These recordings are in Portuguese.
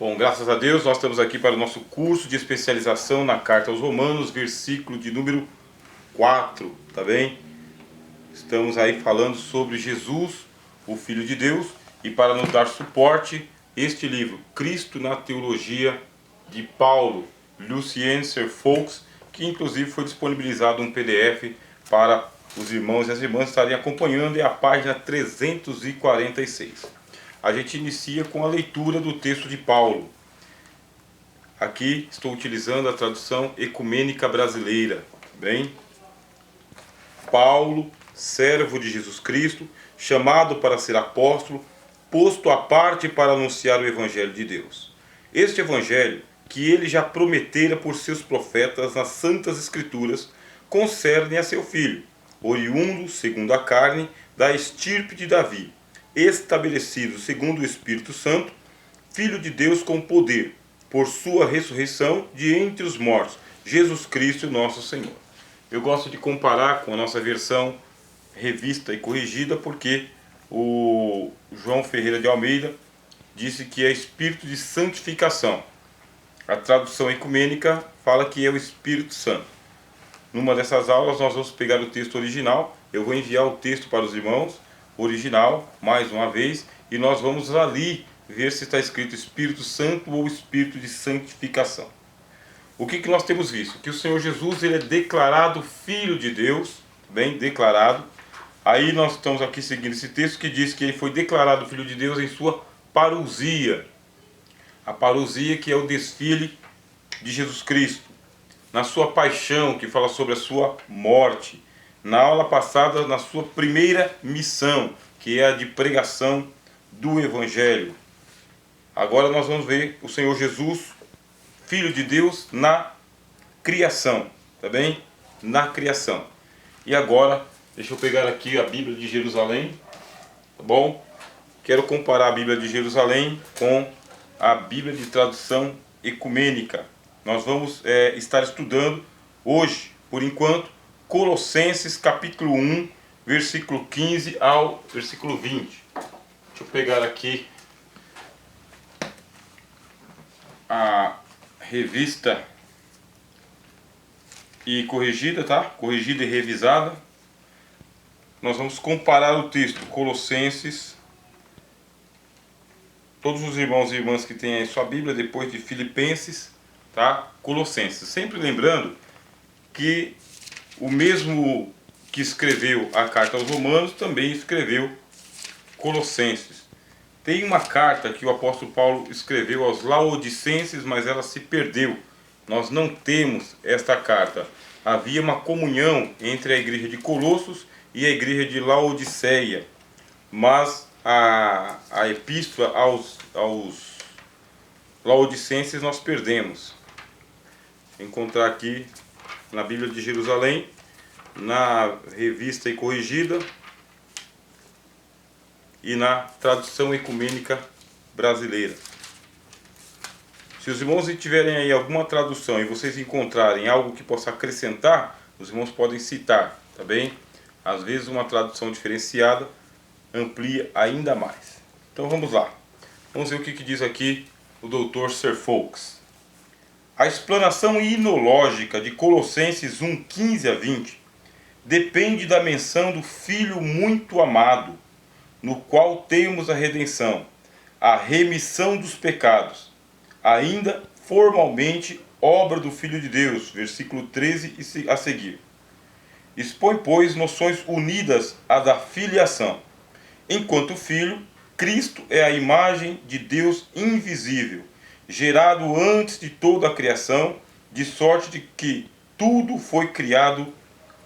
Bom, graças a Deus nós estamos aqui para o nosso curso de especialização na Carta aos Romanos, versículo de número 4, tá bem? Estamos aí falando sobre Jesus, o Filho de Deus, e para nos dar suporte, este livro, Cristo na Teologia, de Paulo Lucien Serfoux, que inclusive foi disponibilizado um PDF para os irmãos e as irmãs estarem acompanhando, é a página 346. A gente inicia com a leitura do texto de Paulo. Aqui estou utilizando a tradução ecumênica brasileira, bem? Paulo, servo de Jesus Cristo, chamado para ser apóstolo, posto à parte para anunciar o Evangelho de Deus. Este Evangelho, que ele já prometera por seus profetas nas Santas Escrituras, concerne a seu filho, oriundo, segundo a carne, da estirpe de Davi, estabelecido segundo o Espírito Santo, Filho de Deus com poder, por sua ressurreição de entre os mortos, Jesus Cristo nosso Senhor. Eu gosto de comparar com a nossa versão revista e corrigida, porque o João Ferreira de Almeida disse que é Espírito de santificação. A tradução ecumênica fala que é o Espírito Santo. Numa dessas aulas nós vamos pegar o texto original, eu vou enviar o texto para os irmãos, original, mais uma vez, e nós vamos ali ver se está escrito Espírito Santo ou Espírito de santificação. O que nós temos visto? Que o Senhor Jesus ele é declarado Filho de Deus, bem declarado. Aí nós estamos aqui seguindo esse texto que diz que ele foi declarado Filho de Deus em sua parousia. A parousia que é o desfile de Jesus Cristo. Na sua paixão, que fala sobre a sua morte. Na aula passada, na sua primeira missão, que é a de pregação do Evangelho. Agora nós vamos ver o Senhor Jesus, Filho de Deus, na criação, tá bem? Na criação. E agora, deixa eu pegar aqui a Bíblia de Jerusalém, tá bom? Quero comparar a Bíblia de Jerusalém com a Bíblia de tradução ecumênica. Nós vamos estar estudando hoje, por enquanto, Colossenses capítulo 1, versículo 15 ao versículo 20. Deixa eu pegar aqui a revista e corrigida, tá? Corrigida e revisada. Nós vamos comparar o texto Colossenses. Todos os irmãos e irmãs que têm aí sua Bíblia, depois de Filipenses, tá? Colossenses. Sempre lembrando que o mesmo que escreveu a carta aos Romanos também escreveu Colossenses. Tem uma carta que o apóstolo Paulo escreveu aos Laodicenses, mas ela se perdeu. Nós não temos esta carta. Havia uma comunhão entre a igreja de Colossos e a igreja de Laodiceia. Mas a epístola aos Laodicenses nós perdemos. Vou encontrar aqui na Bíblia de Jerusalém, na revista e corrigida, e na tradução ecumênica brasileira. Se os irmãos tiverem aí alguma tradução e vocês encontrarem algo que possa acrescentar, os irmãos podem citar, tá bem? Às vezes uma tradução diferenciada amplia ainda mais. Então vamos lá. Vamos ver o que diz aqui o Dr. Serfoux. A explanação inológica de Colossenses 1, 15 a 20 depende da menção do Filho muito amado, no qual temos a redenção, a remissão dos pecados, ainda formalmente obra do Filho de Deus, versículo 13 e a seguir. Expõe, pois, noções unidas à da filiação. Enquanto Filho, Cristo é a imagem de Deus invisível, gerado antes de toda a criação, de sorte de que tudo foi criado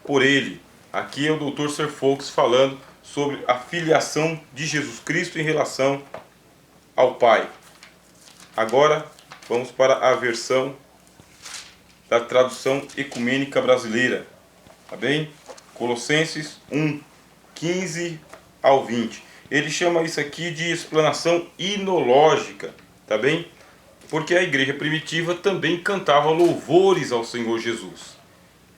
por Ele. Aqui é o Dr. Serfoux falando sobre a filiação de Jesus Cristo em relação ao Pai. Agora vamos para a versão da tradução ecumênica brasileira, tá bem? Colossenses 1, 15 ao 20. Ele chama isso aqui de explanação inológica, tá bem? Porque a igreja primitiva também cantava louvores ao Senhor Jesus.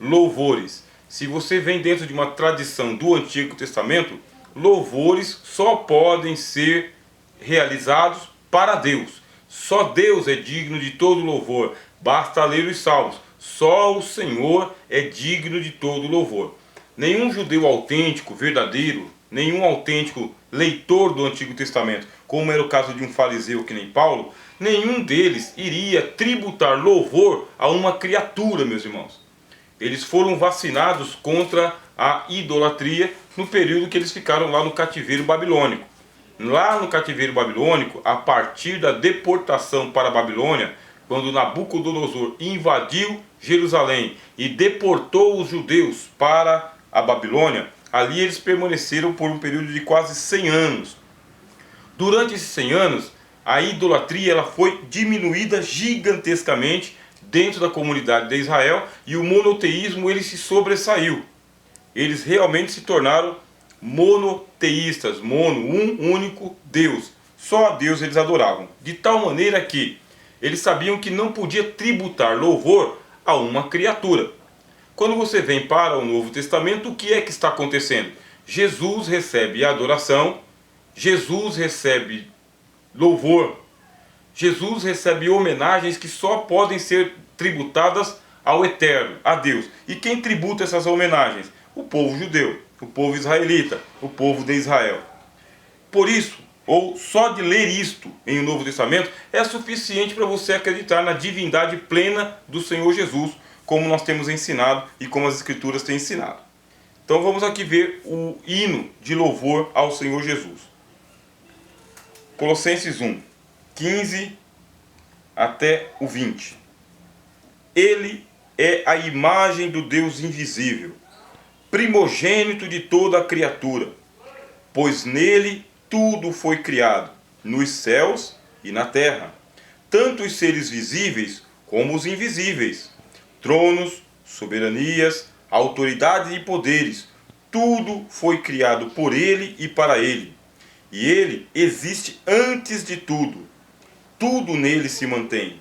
Louvores. Se você vem dentro de uma tradição do Antigo Testamento, louvores só podem ser realizados para Deus. Só Deus é digno de todo louvor. Basta ler os Salmos. Só o Senhor é digno de todo louvor. Nenhum judeu autêntico, verdadeiro, nenhum autêntico leitor do Antigo Testamento, como era o caso de um fariseu que nem Paulo, nenhum deles iria tributar louvor a uma criatura, meus irmãos. Eles foram vacinados contra a idolatria no período que eles ficaram lá no cativeiro babilônico. Lá no cativeiro babilônico, a partir da deportação para a Babilônia, quando Nabucodonosor invadiu Jerusalém e deportou os judeus para a Babilônia, ali eles permaneceram por um período de quase 100 anos. Durante esses 100 anos, a idolatria ela foi diminuída gigantescamente dentro da comunidade de Israel e o monoteísmo ele se sobressaiu. Eles realmente se tornaram monoteístas, um único Deus. Só a Deus eles adoravam. De tal maneira que eles sabiam que não podia tributar louvor a uma criatura. Quando você vem para o Novo Testamento, o que é que está acontecendo? Jesus recebe adoração, Jesus recebe louvor, Jesus recebe homenagens que só podem ser tributadas ao Eterno, a Deus. E quem tributa essas homenagens? O povo judeu, o povo israelita, o povo de Israel. Por isso, ou só de ler isto em o Novo Testamento, é suficiente para você acreditar na divindade plena do Senhor Jesus, como nós temos ensinado e como as Escrituras têm ensinado. Então vamos aqui ver o hino de louvor ao Senhor Jesus. Colossenses 1, 15 até o 20. Ele é a imagem do Deus invisível, primogênito de toda a criatura, pois nele tudo foi criado, nos céus e na terra, tanto os seres visíveis como os invisíveis, tronos, soberanias, autoridades e poderes, tudo foi criado por ele e para ele. E ele existe antes de tudo. Tudo nele se mantém.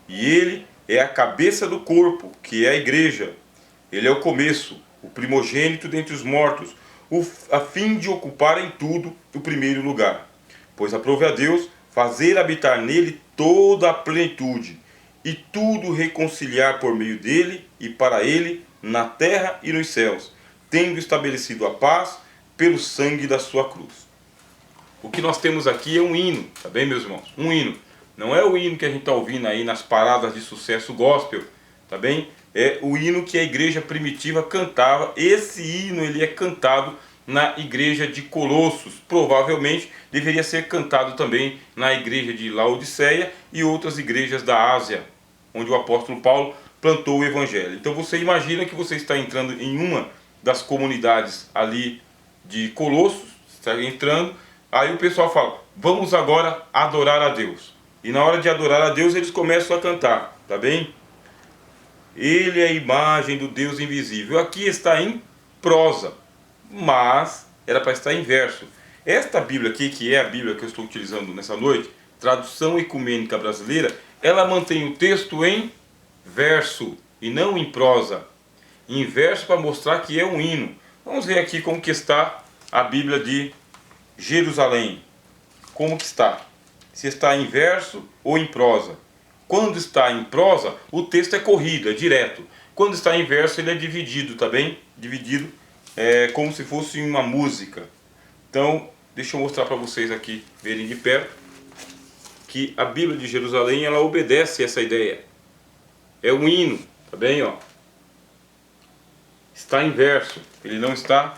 E ele é a cabeça do corpo, que é a igreja. Ele é o começo, o primogênito dentre os mortos, a fim de ocupar em tudo o primeiro lugar. Pois aprove a Deus fazer habitar nele toda a plenitude, e tudo reconciliar por meio dele e para ele, na terra e nos céus, tendo estabelecido a paz pelo sangue da sua cruz. O que nós temos aqui é um hino, tá bem, meus irmãos? Um hino. Não é o hino que a gente está ouvindo aí nas paradas de sucesso gospel, tá bem? É o hino que a igreja primitiva cantava. Esse hino ele é cantado na igreja de Colossos. Provavelmente deveria ser cantado também na igreja de Laodiceia e outras igrejas da Ásia, onde o apóstolo Paulo plantou o evangelho. Então você imagina que você está entrando em uma das comunidades ali de Colossos, está entrando, aí o pessoal fala, vamos agora adorar a Deus. E na hora de adorar a Deus eles começam a cantar, tá bem? Ele é a imagem do Deus invisível. Aqui está em prosa, mas era para estar em verso. Esta Bíblia aqui, que é a Bíblia que eu estou utilizando nessa noite, Tradução Ecumênica Brasileira, ela mantém o texto em verso e não em prosa. Em verso para mostrar que é um hino. Vamos ver aqui como que está a Bíblia de Jerusalém. Como que está? Se está em verso ou em prosa. Quando está em prosa, o texto é corrido, é direto. Quando está em verso, ele é dividido, tá bem? Dividido como se fosse uma música. Então, deixa eu mostrar para vocês aqui, verem de perto, que a Bíblia de Jerusalém, ela obedece essa ideia. É um hino, tá bem? Ó. Está em verso, ele não está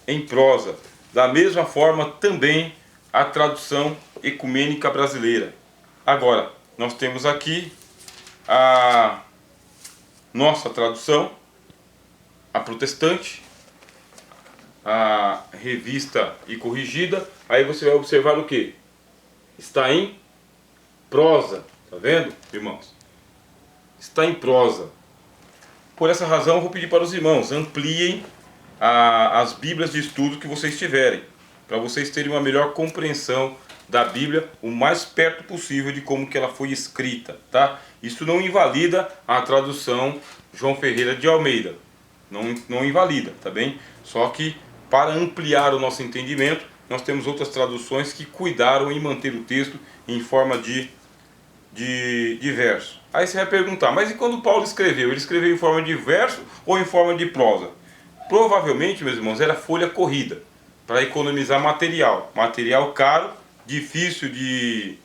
em prosa. Da mesma forma, também a Tradução Ecumênica Brasileira. Agora, nós temos aqui a nossa tradução, a protestante, a revista e corrigida. Aí você vai observar o que? Está em prosa, tá vendo, irmãos? Está em prosa. Por essa razão, eu vou pedir para os irmãos, ampliem as Bíblias de estudo que vocês tiverem, para vocês terem uma melhor compreensão da Bíblia, o mais perto possível de como que ela foi escrita, tá? Isso não invalida a tradução João Ferreira de Almeida, não invalida, tá bem? Só que para ampliar o nosso entendimento, nós temos outras traduções que cuidaram em manter o texto em forma de de verso. Aí você vai perguntar, mas e quando Paulo escreveu? Ele escreveu em forma de verso ou em forma de prosa? Provavelmente, meus irmãos, era folha corrida, para economizar material. Material caro, difícil de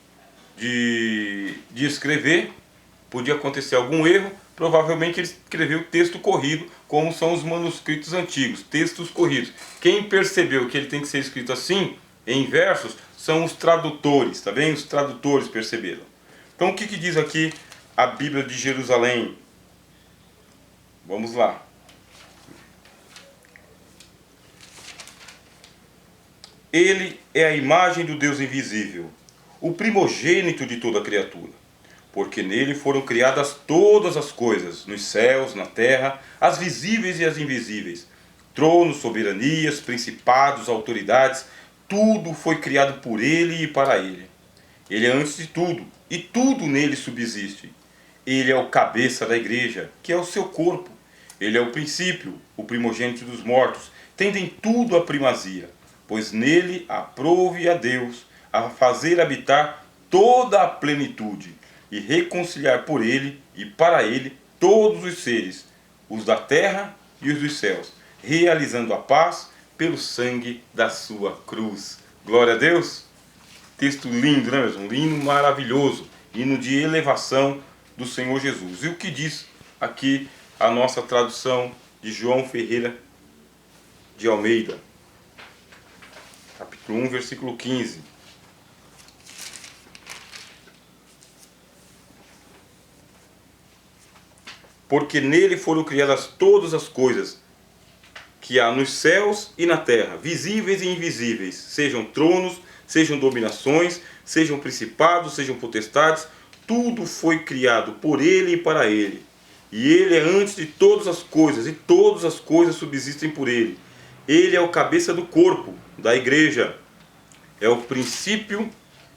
escrever, podia acontecer algum erro. Provavelmente ele escreveu texto corrido, como são os manuscritos antigos, textos corridos. Quem percebeu que ele tem que ser escrito assim, em versos, são os tradutores, tá bem? Os tradutores perceberam. Então o que diz aqui a Bíblia de Jerusalém? Vamos lá. Ele é a imagem do Deus invisível, o primogênito de toda a criatura. Porque nele foram criadas todas as coisas, nos céus, na terra, as visíveis e as invisíveis. Tronos, soberanias, principados, autoridades, tudo foi criado por ele e para ele. Ele é antes de tudo, e tudo nele subsiste. Ele é o cabeça da igreja, que é o seu corpo. Ele é o princípio, o primogênito dos mortos, tendo em tudo a primazia, pois nele aprouve a Deus a fazer habitar toda a plenitude, e reconciliar por ele e para ele todos os seres, os da terra e os dos céus, realizando a paz pelo sangue da sua cruz. Glória a Deus! Texto lindo, né, mesmo? Um hino maravilhoso, hino de elevação do Senhor Jesus. E o que diz aqui a nossa tradução de João Ferreira de Almeida? Capítulo 1, versículo 15. Porque nele foram criadas todas as coisas que há nos céus e na terra, visíveis e invisíveis, sejam tronos, sejam dominações, sejam principados, sejam potestades, tudo foi criado por ele e para ele. E ele é antes de todas as coisas, e todas as coisas subsistem por ele. Ele é o cabeça do corpo, da igreja, é o princípio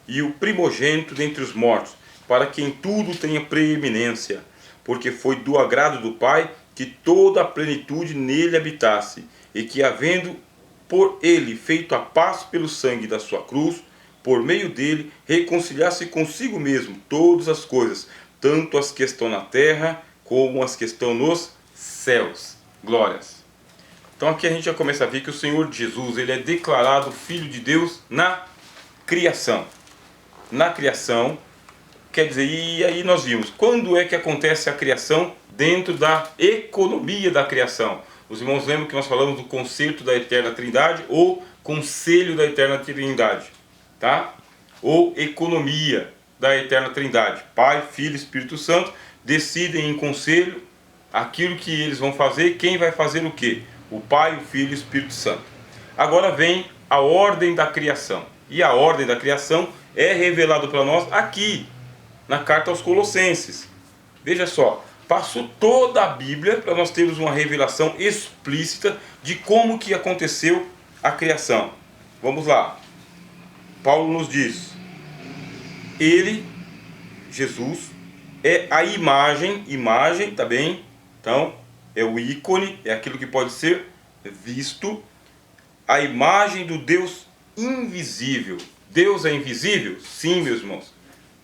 e o primogênito dentre os mortos, para que em tudo tenha preeminência. Porque foi do agrado do Pai que toda a plenitude nele habitasse, e que, havendo por ele feito a paz pelo sangue da sua cruz, por meio dele reconciliasse consigo mesmo todas as coisas, tanto as que estão na terra como as que estão nos céus. Glórias! Então aqui a gente já começa a ver que o Senhor Jesus, ele é declarado Filho de Deus na criação. Na criação, quer dizer, e aí nós vimos, quando é que acontece a criação dentro da economia da criação? Os irmãos lembram que nós falamos do concerto da Eterna Trindade ou conselho da Eterna Trindade, tá? Ou economia da Eterna Trindade. Pai, Filho e Espírito Santo decidem em conselho aquilo que eles vão fazer, quem vai fazer o quê? O Pai, o Filho e o Espírito Santo. Agora vem a ordem da criação. E a ordem da criação é revelada para nós aqui, na carta aos Colossenses. Veja só, passou toda a Bíblia para nós termos uma revelação explícita de como que aconteceu a criação. Vamos lá. Paulo nos diz: ele, Jesus, é a imagem, tá bem? Então, é o ícone, é aquilo que pode ser visto, a imagem do Deus invisível. Deus é invisível? Sim, meus irmãos.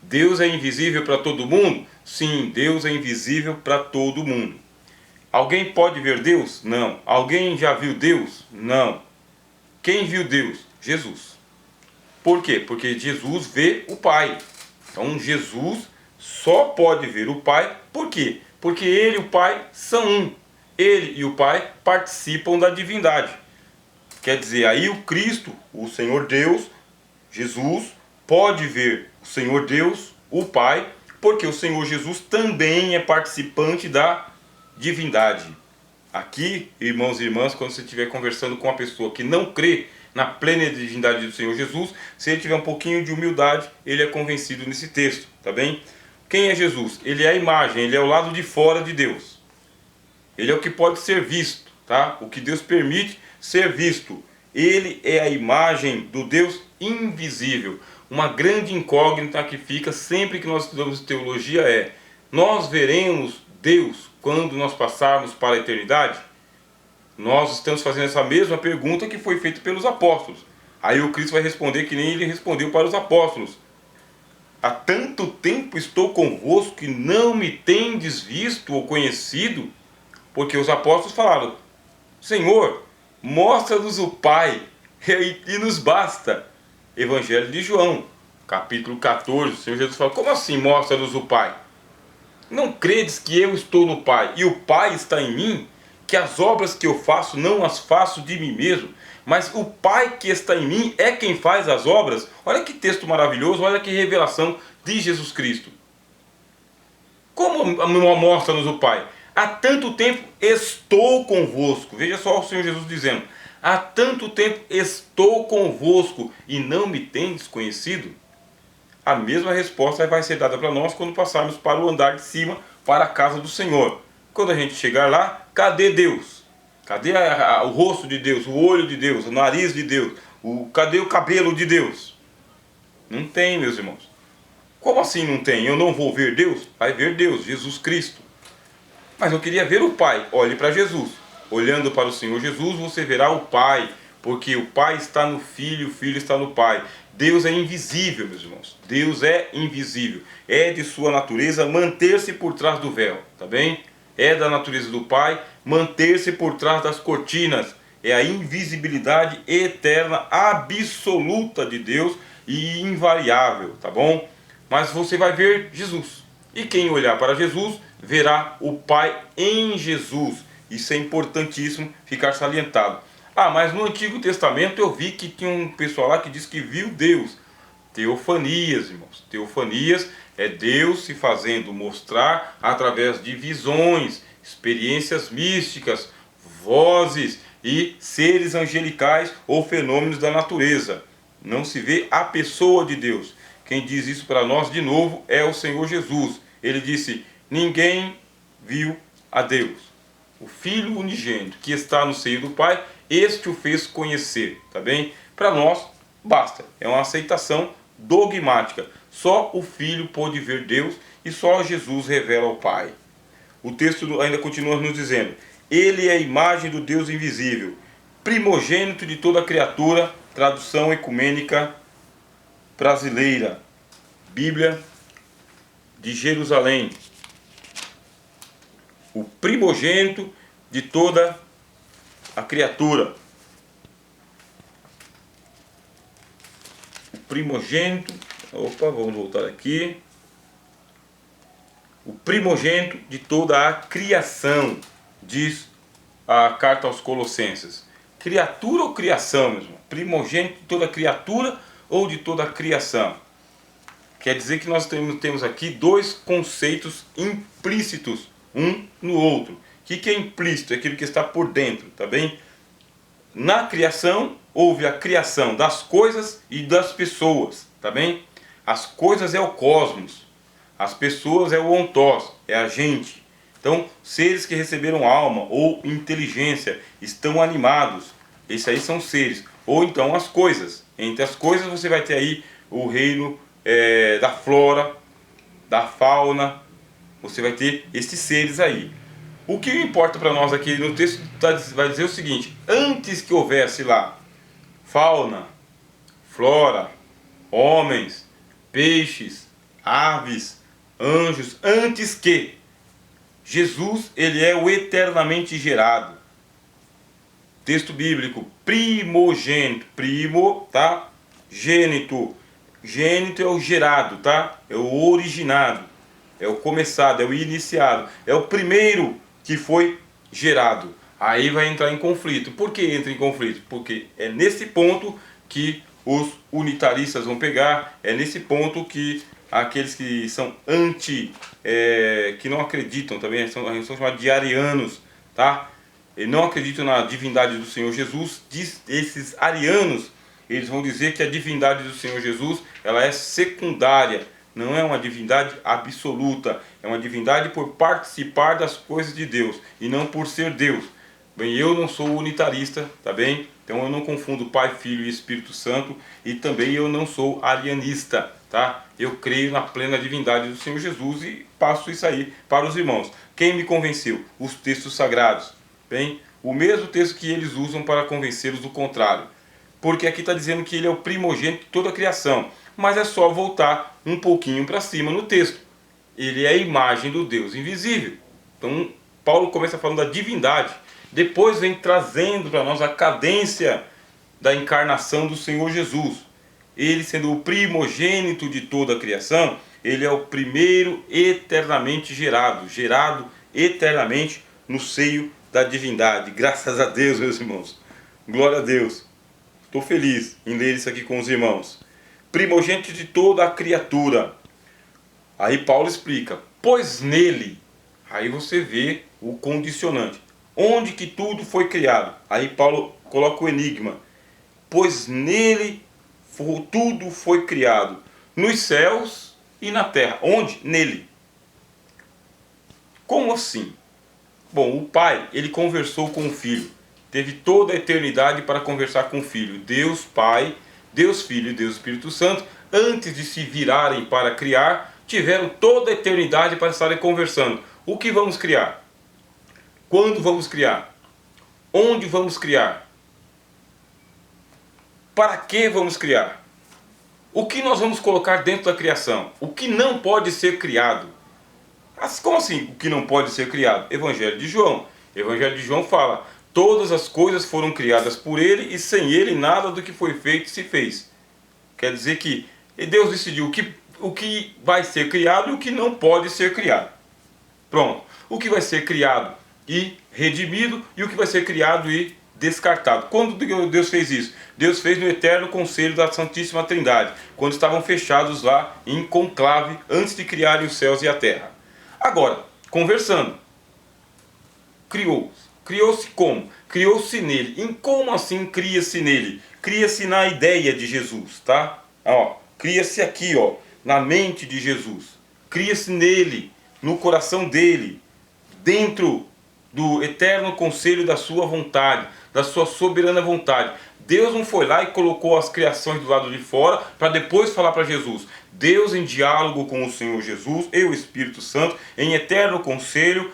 Deus é invisível para todo mundo? Sim, Deus é invisível para todo mundo. Alguém pode ver Deus? Não. Alguém já viu Deus? Não. Quem viu Deus? Jesus. Por quê? Porque Jesus vê o Pai. Então Jesus só pode ver o Pai. Por quê? Porque ele e o Pai são um. Ele e o Pai participam da divindade. Quer dizer, aí o Cristo, o Senhor Deus, Jesus, pode ver o Senhor Deus, o Pai, porque o Senhor Jesus também é participante da divindade. Aqui, irmãos e irmãs, quando você estiver conversando com uma pessoa que não crê na plena divindade do Senhor Jesus, se ele tiver um pouquinho de humildade, ele é convencido nesse texto, tá bem? Quem é Jesus? Ele é a imagem, ele é o lado de fora de Deus. Ele é o que pode ser visto, tá? O que Deus permite ser visto. Ele é a imagem do Deus invisível. Uma grande incógnita que fica sempre que nós estudamos teologia é: nós veremos Deus quando nós passarmos para a eternidade? Nós estamos fazendo essa mesma pergunta que foi feita pelos apóstolos. Aí o Cristo vai responder que nem ele respondeu para os apóstolos. há tanto tempo estou convosco e não me tendes visto ou conhecido? Porque os apóstolos falaram: Senhor, mostra-nos o Pai e nos basta. Evangelho de João, capítulo 14, o Senhor Jesus fala: como assim mostra-nos o Pai? Não credes que eu estou no Pai e o Pai está em mim? Que as obras que eu faço não as faço de mim mesmo, mas o Pai que está em mim é quem faz as obras. Olha que texto maravilhoso, olha que revelação de Jesus Cristo. Como mostra-nos o Pai? Há tanto tempo estou convosco. Veja só o Senhor Jesus dizendo: há tanto tempo estou convosco e não me tendes conhecido? A mesma resposta vai ser dada para nós quando passarmos para o andar de cima, para a casa do Senhor. Quando a gente chegar lá, cadê Deus? Cadê o rosto de Deus, o olho de Deus, o nariz de Deus? Cadê o cabelo de Deus? Não tem, meus irmãos. Como assim não tem? Eu não vou ver Deus? Vai ver Deus, Jesus Cristo. Mas eu queria ver o Pai. Olhe para Jesus. Olhando para o Senhor Jesus, você verá o Pai, porque o Pai está no Filho, o Filho está no Pai. Deus é invisível, meus irmãos. Deus é invisível. É de sua natureza manter-se por trás do véu, tá bem? É da natureza do Pai manter-se por trás das cortinas. É a invisibilidade eterna, absoluta de Deus e invariável, tá bom? Mas você vai ver Jesus. E quem olhar para Jesus, verá o Pai em Jesus. Isso é importantíssimo ficar salientado. Ah, mas no Antigo Testamento eu vi que tinha um pessoal lá que diz que viu Deus. Teofanias, irmãos. Teofanias é Deus se fazendo mostrar através de visões, experiências místicas, vozes e seres angelicais ou fenômenos da natureza. Não se vê a pessoa de Deus. Quem diz isso para nós de novo é o Senhor Jesus. Ele disse: ninguém viu a Deus. O Filho unigênito que está no seio do Pai, este o fez conhecer, tá bem? Para nós, basta. É uma aceitação dogmática. Só o Filho pôde ver Deus e só Jesus revela o Pai. O texto ainda continua nos dizendo: ele é a imagem do Deus invisível, primogênito de toda criatura, tradução ecumênica brasileira, Bíblia de Jerusalém. O primogênito de toda a criatura. O primogênito, vamos voltar aqui. O primogênito de toda a criação, diz a carta aos Colossenses. Criatura ou criação, mesmo? Primogênito de toda criatura ou de toda a criação? Quer dizer que nós temos aqui dois conceitos implícitos, um no outro. O que é implícito? É aquilo que está por dentro, tá bem? Na criação, houve a criação das coisas e das pessoas, tá bem? As coisas é o cosmos, as pessoas é o ontós, é a gente. Então, seres que receberam alma ou inteligência, estão animados, esses aí são seres. Ou então as coisas. Entre as coisas você vai ter aí o reino da flora, da fauna, você vai ter esses seres aí. O que importa para nós aqui no texto vai dizer o seguinte: antes que houvesse lá fauna, flora, homens, peixes, aves, anjos, antes que Jesus, ele é o eternamente gerado. Texto bíblico: primogênito, primo, tá? Gênito, gênito é o gerado, tá? É o originado, é o começado, é o iniciado, é o primeiro que foi gerado. Aí vai entrar em conflito. Por que entra em conflito? Porque é nesse ponto que os unitaristas vão pegar, é nesse ponto que aqueles que são que não acreditam também, são chamados de arianos, tá? E não acreditam na divindade do Senhor Jesus. Esses arianos, eles vão dizer que a divindade do Senhor Jesus, ela é secundária, não é uma divindade absoluta, é uma divindade por participar das coisas de Deus e não por ser Deus. Bem, eu não sou unitarista, tá bem? Então eu não confundo Pai, Filho e Espírito Santo, e também eu não sou arianista, tá? Eu creio na plena divindade do Senhor Jesus e passo isso aí para os irmãos. Quem me convenceu? Os textos sagrados. Bem, o mesmo texto que eles usam para convencê-los do contrário. Porque aqui está dizendo que ele é o primogênito de toda a criação. mas é só voltar um pouquinho para cima no texto. Ele é a imagem do Deus invisível. Então Paulo começa falando da divindade, depois vem trazendo para nós a cadência da encarnação do Senhor Jesus. Ele sendo o primogênito de toda a criação, ele é o primeiro eternamente gerado eternamente no seio da divindade. Graças a Deus, meus irmãos. Glória a Deus. Estou feliz em ler isso aqui com os irmãos. Primogênito de toda a criatura. Aí Paulo explica, pois nele, aí você vê o condicionante. Onde que tudo foi criado? Aí Paulo coloca o enigma. Pois nele tudo foi criado, nos céus e na terra. Onde? Nele. Como assim? Bom, o Pai, ele conversou com o Filho. Teve toda a eternidade para conversar com o Filho. Deus Pai, Deus Filho e Deus Espírito Santo, antes de se virarem para criar, tiveram toda a eternidade para estarem conversando. O que vamos criar? Quando vamos criar? Onde vamos criar? Para que vamos criar? O que nós vamos colocar dentro da criação? O que não pode ser criado? Como assim o que não pode ser criado? Evangelho de João. Evangelho de João fala, todas as coisas foram criadas por ele e sem ele nada do que foi feito se fez. Quer dizer que Deus decidiu o que vai ser criado e o que não pode ser criado. Pronto. O que vai ser criado e redimido e o que vai ser criado e descartado. Quando Deus fez isso? Deus fez no eterno conselho da Santíssima Trindade, quando estavam fechados lá em conclave antes de criarem os céus e a terra. Agora, conversando, criou-se como? Criou-se nele. Em como assim cria-se nele? Cria-se na ideia de Jesus, tá? Ó, cria-se aqui, ó, na mente de Jesus. Cria-se nele, no coração dele, dentro do eterno conselho da sua vontade, da sua soberana vontade. Deus não foi lá e colocou as criações do lado de fora para depois falar para Jesus. Deus, em diálogo com o Senhor Jesus e o Espírito Santo, em eterno conselho,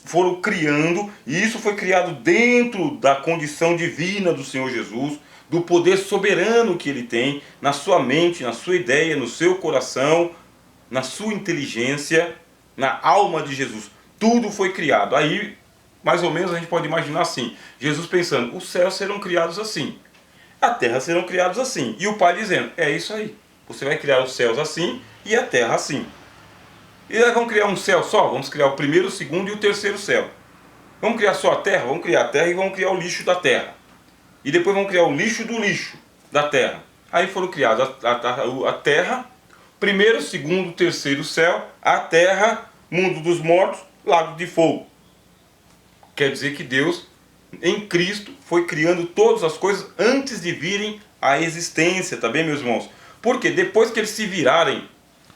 foram criando, e isso foi criado dentro da condição divina do Senhor Jesus, do poder soberano que ele tem na sua mente, na sua ideia, no seu coração, na sua inteligência, na alma de Jesus. Tudo foi criado. Aí, mais ou menos, a gente pode imaginar assim, Jesus pensando, os céus serão criados assim, a terra serão criados assim. E o Pai dizendo, é isso aí, você vai criar os céus assim e a terra assim. E nós vamos criar um céu só? Vamos criar o primeiro, o segundo e o terceiro céu. Vamos criar só a terra? Vamos criar a terra e vamos criar o lixo da terra. E depois vamos criar o lixo do lixo da terra. Aí foram criados a terra, primeiro, segundo, terceiro céu, a terra, mundo dos mortos, lago de fogo. Quer dizer que Deus, em Cristo, foi criando todas as coisas antes de virem à existência, tá bem, meus irmãos? Porque depois que eles se virarem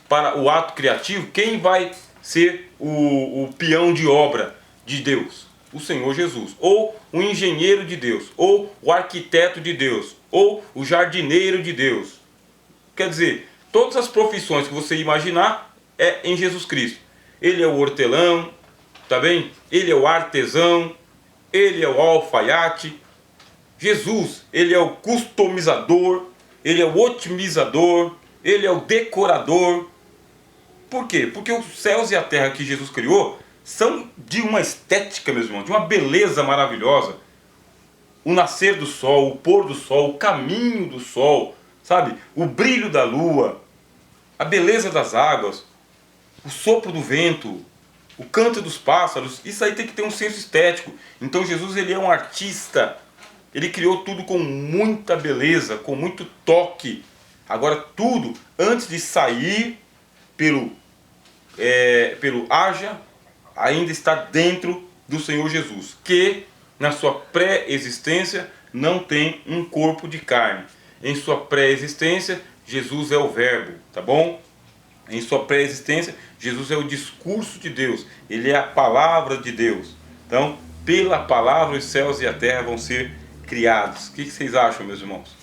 para o ato criativo, quem vai ser o peão de obra de Deus? O Senhor Jesus, ou o engenheiro de Deus, ou o arquiteto de Deus, ou o jardineiro de Deus. Quer dizer, todas as profissões que você imaginar é em Jesus Cristo. Ele é o hortelão, tá bem? Ele é o artesão, ele é o alfaiate. Jesus, ele é o customizador, ele é o otimizador, ele é o decorador. Por quê? Porque os céus e a terra que Jesus criou são de uma estética, meus irmãos, de uma beleza maravilhosa. O nascer do sol, o pôr do sol, o caminho do sol, sabe? O brilho da lua, a beleza das águas, o sopro do vento, o canto dos pássaros. Isso aí tem que ter um senso estético. Então Jesus, ele é um artista. Ele criou tudo com muita beleza, com muito toque. Agora tudo, antes de sair pelo haja, ainda está dentro do Senhor Jesus, que na sua pré-existência não tem um corpo de carne. Em sua pré-existência, Jesus é o verbo, tá bom? Em sua pré-existência, Jesus é o discurso de Deus, ele é a palavra de Deus. Então, pela palavra os céus e a terra vão ser criados. O que vocês acham, meus irmãos?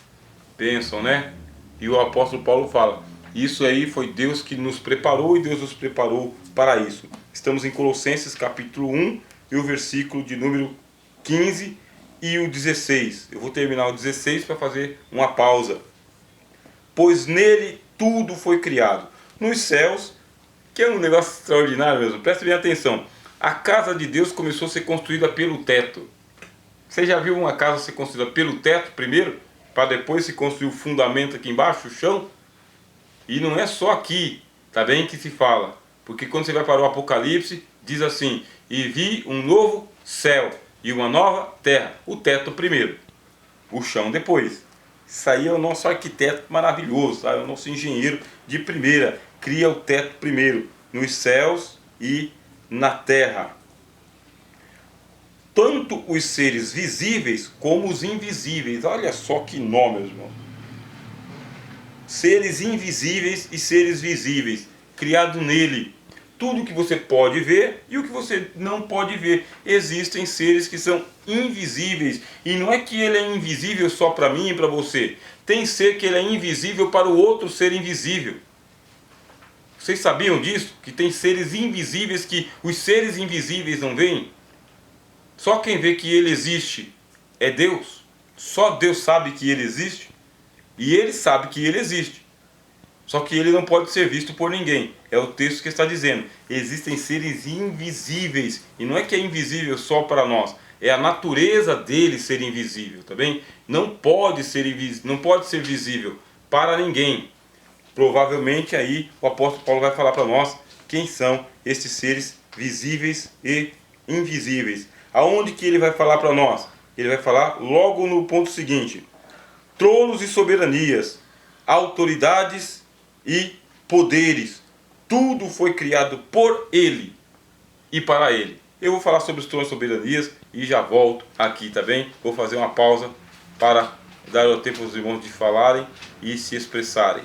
Pensam, né? E o apóstolo Paulo fala, isso aí foi Deus que nos preparou e Deus nos preparou para isso. Estamos em Colossenses capítulo 1 e o versículo de número 15 e o 16. Eu vou terminar o 16 para fazer uma pausa. Pois nele tudo foi criado. Nos céus, que é um negócio extraordinário mesmo, preste bem atenção. A casa de Deus começou a ser construída pelo teto. Você já viu uma casa ser construída pelo teto primeiro, para depois se construir o fundamento aqui embaixo, o chão? E não é só aqui, tá bem, que se fala. Porque quando você vai para o Apocalipse, diz assim: e vi um novo céu e uma nova terra. O teto primeiro, o chão depois. Isso aí é o nosso arquiteto maravilhoso, tá? É o nosso engenheiro de primeira. Cria o teto primeiro, nos céus e na terra. Tanto os seres visíveis como os invisíveis. Olha só que nome, meus irmãos. Seres invisíveis e seres visíveis, criado nele. Tudo que você pode ver e o que você não pode ver. Existem seres que são invisíveis. E não é que ele é invisível só para mim e para você. Tem ser que ele é invisível para o outro ser invisível. Vocês sabiam disso? Que tem seres invisíveis que os seres invisíveis não veem? Só quem vê que ele existe é Deus. Só Deus sabe que ele existe. E ele sabe que ele existe. Só que ele não pode ser visto por ninguém. É o texto que está dizendo. Existem seres invisíveis. E não é que é invisível só para nós. É a natureza dele ser invisível, tá bem? Não pode ser visível para ninguém. Provavelmente aí o apóstolo Paulo vai falar para nós quem são esses seres visíveis e invisíveis. Aonde que ele vai falar para nós? Ele vai falar logo no ponto seguinte: tronos e soberanias, autoridades e poderes, tudo foi criado por ele e para ele. Eu vou falar sobre os tronos e soberanias e já volto aqui, tá bem? Vou fazer uma pausa para dar o tempo aos irmãos de falarem e se expressarem.